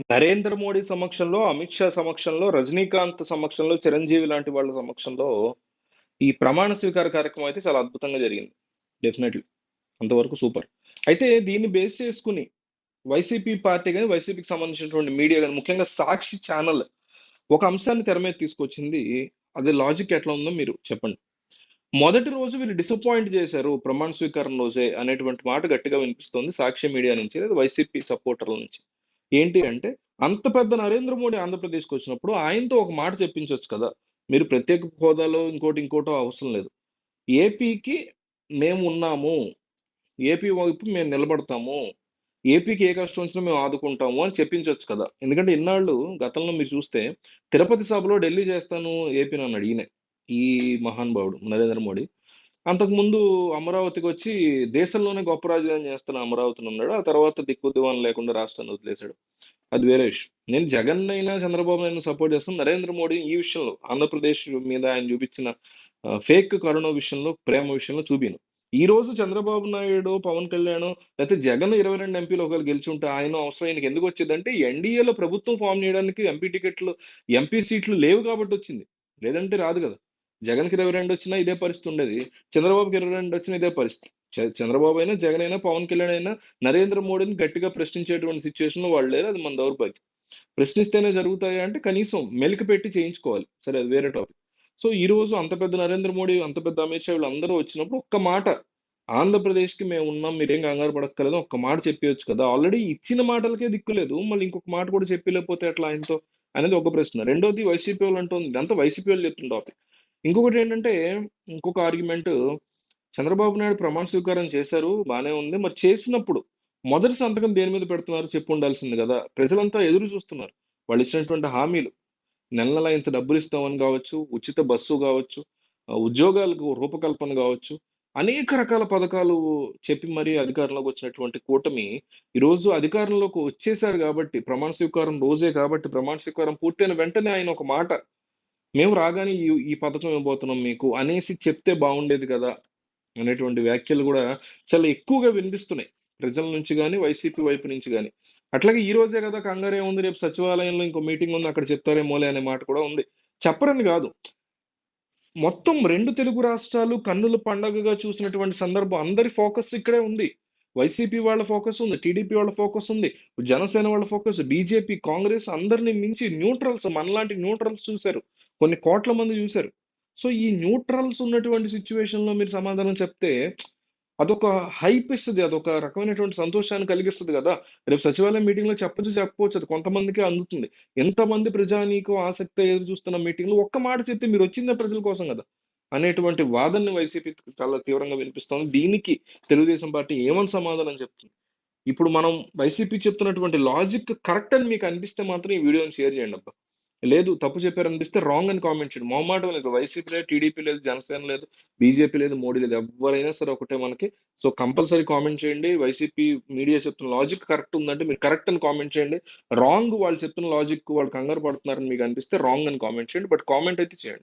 నరేంద్ర మోడీ సమక్షంలో, అమిత్ షా సమక్షంలో, రజనీకాంత్ సమక్షంలో, చిరంజీవి లాంటి వాళ్ళ సమక్షంలో ఈ ప్రమాణ స్వీకార కార్యక్రమం అయితే చాలా అద్భుతంగా జరిగింది. డెఫినెట్లీ. అంతవరకు సూపర్. అయితే దీన్ని బేస్ చేసుకుని వైసీపీ పార్టీ గాని, వైసీపీకి సంబంధించినటువంటి మీడియా గాని, ముఖ్యంగా సాక్షి ఛానల్ ఒక అంశాన్ని తెర మీద తీసుకొచ్చింది. అది లాజిక్ ఎట్లా ఉందో మీరు చెప్పండి. మొదటి రోజు వీళ్ళు డిసప్పాయింట్ చేశారు ప్రమాణ స్వీకారం రోజే అనేటువంటి మాట గట్టిగా వినిపిస్తోంది సాక్షి మీడియా నుంచి, లేదా వైసీపీ సపోర్టర్ల నుంచి. ఏంటి అంటే, అంత పెద్ద నరేంద్ర మోడీ ఆంధ్రప్రదేశ్కి వచ్చినప్పుడు ఆయనతో ఒక మాట చెప్పించవచ్చు కదా. మీరు ప్రత్యేక హోదాలో ఇంకోటి ఇంకోటో అవసరం లేదు. ఏపీకి మేము ఉన్నాము, ఏపీ వైపు మేము నిలబడతాము, ఏపీకి ఏ కష్టం వచ్చినా మేము ఆదుకుంటాము అని చెప్పించవచ్చు కదా. ఎందుకంటే ఇన్నాళ్ళు గతంలో మీరు చూస్తే తిరుపతి సభలో ఢిల్లీ చేస్తాను ఏపీని అన్నాడు ఈయనే, ఈ మహానుభావుడు నరేంద్ర మోడీ. అంతకుముందు అమరావతికి వచ్చి దేశంలోనే గొప్ప రాజధాని చేస్తాను అమరావతిని అన్నాడు. ఆ తర్వాత దిక్కు దివాన్ లేకుండా రాష్ట్రాన్ని వదిలేశాడు. అది వేరే విషయం. నేను జగన్ అయినా చంద్రబాబు అయినా సపోర్ట్ చేస్తాను. నరేంద్ర మోడీ ఈ విషయంలో ఆంధ్రప్రదేశ్ మీద ఆయన చూపించిన ఫేక్ కరోనా విషయంలో, ప్రేమ విషయంలో చూపిను. ఈ రోజు చంద్రబాబు నాయుడు, పవన్ కళ్యాణ్, లేకపోతే జగన్ 22 ఎంపీలు ఒకవేళ గెలిచి ఉంటే ఆయన అవసరం ఆయనకి ఎందుకు వచ్చేదంటే ఎన్డీఏలో ప్రభుత్వం ఫామ్ చేయడానికి ఎంపీ టికెట్లు, ఎంపీ సీట్లు లేవు కాబట్టి వచ్చింది. లేదంటే రాదు కదా. జగన్కి 22 వచ్చినా ఇదే పరిస్థితి ఉండేది. చంద్రబాబుకి 22 వచ్చినా ఇదే పరిస్థితి. చంద్రబాబు అయినా, జగన్ అయినా, పవన్ కళ్యాణ్ అయినా నరేంద్ర మోడీని గట్టిగా ప్రశ్నించేటువంటి సిచ్యువేషన్‌లో వాళ్ళు లేరు. అది మన దౌర్భాగ్యం. ప్రశ్నిస్తేనే జరుగుతాయా అంటే కనీసం మెలిక పెట్టి చేయించుకోవాలి. సరే అది వేరే టాపిక్. సో ఈరోజు అంత పెద్ద నరేంద్ర మోడీ, అంత పెద్ద అమిత్ షా వీళ్ళందరూ వచ్చినప్పుడు ఒక్క మాట, ఆంధ్రప్రదేశ్‌కి మేమున్నాం, మీరేం కంగారు పడక్కర్లేదు ఒక్క మాట చెప్పేయొచ్చు కదా. ఆల్రెడీ ఇచ్చిన మాటలకే దిక్కు లేదు. మళ్ళీ ఇంకొక మాట కూడా చెప్పలేకపోతే ఎట్లా ఆయనతో అనేది ఒక ప్రశ్న. రెండోది వైసీపీ వాళ్ళు అంటోంది, ఇదంతా వైసీపీ వాళ్ళు చెప్తున్న టాపిక్. ఇంకొకటేంటంటే, ఇంకొక ఆర్గ్యుమెంట్, చంద్రబాబు నాయుడు ప్రమాణ స్వీకారం చేశారు. బానే ఉంది. మరి చేసినప్పుడు మొదటి సంతకం దేని మీద పెడుతున్నారు చెప్పుండాల్సింది గదా. ప్రజలంతా ఎదురు చూస్తున్నారు. వాళ్ళిచ్చినటువంటి హామీలు. నెల నెలా ఇంత డబ్బులిస్తామని గావచ్చు, ఉచిత బస్సు గావచ్చు, ఉద్యోగాలకు రూపకల్పన గావచ్చు, అనేక రకాల పథకాలు చెప్పి మరీ అధికారంలోకి వచ్చినటువంటి కూటమి, ఈరోజు అధికారంలోకి వచ్చేసారు గాబట్టి, ప్రమాణ స్వీకారం రోజే కాబట్టి, ప్రమాణ స్వీకారం పూర్తయిన వెంటనే ఆయన ఒక మాట, మేము రాగానే ఈ ఈ పథకం ఇవ్వబోతున్నాం మీకు అనేసి చెప్తే బాగుండేది కదా అనేటువంటి వ్యాఖ్యలు కూడా చాలా ఎక్కువగా వినిపిస్తున్నాయి ప్రజల నుంచి గాని, వైసీపీ వైపు నుంచి గాని. అట్లాగే ఈ రోజే కదా కంగారే ఉంది, రేపు సచివాలయంలో ఇంకో మీటింగ్ ఉంది అక్కడ చెప్తారేమోలే అనే మాట కూడా ఉంది. చెప్పరని కాదు. మొత్తం 2 తెలుగు రాష్ట్రాలు కన్నుల పండగగా చూసినటువంటి సందర్భం అందరి ఫోకస్ ఇక్కడే ఉంది. వైసీపీ వాళ్ళ ఫోకస్ ఉంది, టీడీపీ వాళ్ళ ఫోకస్ ఉంది, జనసేన వాళ్ళ ఫోకస్, బీజేపీ, కాంగ్రెస్ అందరిని మించి న్యూట్రల్స్, మనలాంటి న్యూట్రల్స్ చూశారు. కొన్ని కోట్ల మంది చూశారు. సో ఈ న్యూట్రల్స్ ఉన్నటువంటి సిచ్యువేషన్‌లో మీరు సమాధానం చెప్తే అదొక హైప్ ఇస్తది. అదొక రకమైనటువంటి సంతోషాన్ని కలిగిస్తది గదా. రేపు సచివాలయం మీటింగ్‌లో చెప్పకపోవచ్చు. అది కొంతమందికే అందుతుంది. ఎంతమంది ప్రజానీకం ఆసక్తిగా ఎదురు చూస్తున్న మీటింగ్‌లో ఒక్క మాట చెప్తే మీరొచ్చిందే ప్రజల కోసం గదా అనేటువంటి వాదనని వైసీపీ చాలా తీవ్రంగా వినిపిస్తోంది. దీనికి తెలుగుదేశం పార్టీ ఏమని సమాధానం చెప్తుంది? ఇప్పుడు మనం వైసీపీ చెప్తున్నటువంటి లాజిక్ కరెక్ట్ అని మీకు అనిపిస్తే మాత్రం ఈ వీడియోని షేర్ చేయండబ్బా. లేదు తప్పు చెప్పారనిపిస్తే రాంగ్ అని కామెంట్ చేయండి. మొహమాటం లేదు. వైసీపీ లేదు, టీడీపీ లేదు, జనసేన లేదు, బీజేపీ లేదు, మోడీ లేదు. ఎవ్వరైనా సరే ఒకటే మనకి. సో కంపల్సరీ కామెంట్ చేయండి. వైసీపీ మీడియా చెప్తున్న లాజిక్ కరెక్ట్ ఉందంటే మీరు కరెక్ట్ అని కామెంట్ చేయండి. రాంగ్ వాళ్ళు చెప్తున్న లాజిక్ వాళ్ళు కంగారు పడుతున్నారని మీకు అనిపిస్తే రాంగ్ అని కామెంట్ చేయండి. బట్ కామెంట్ అయితే చేయండి.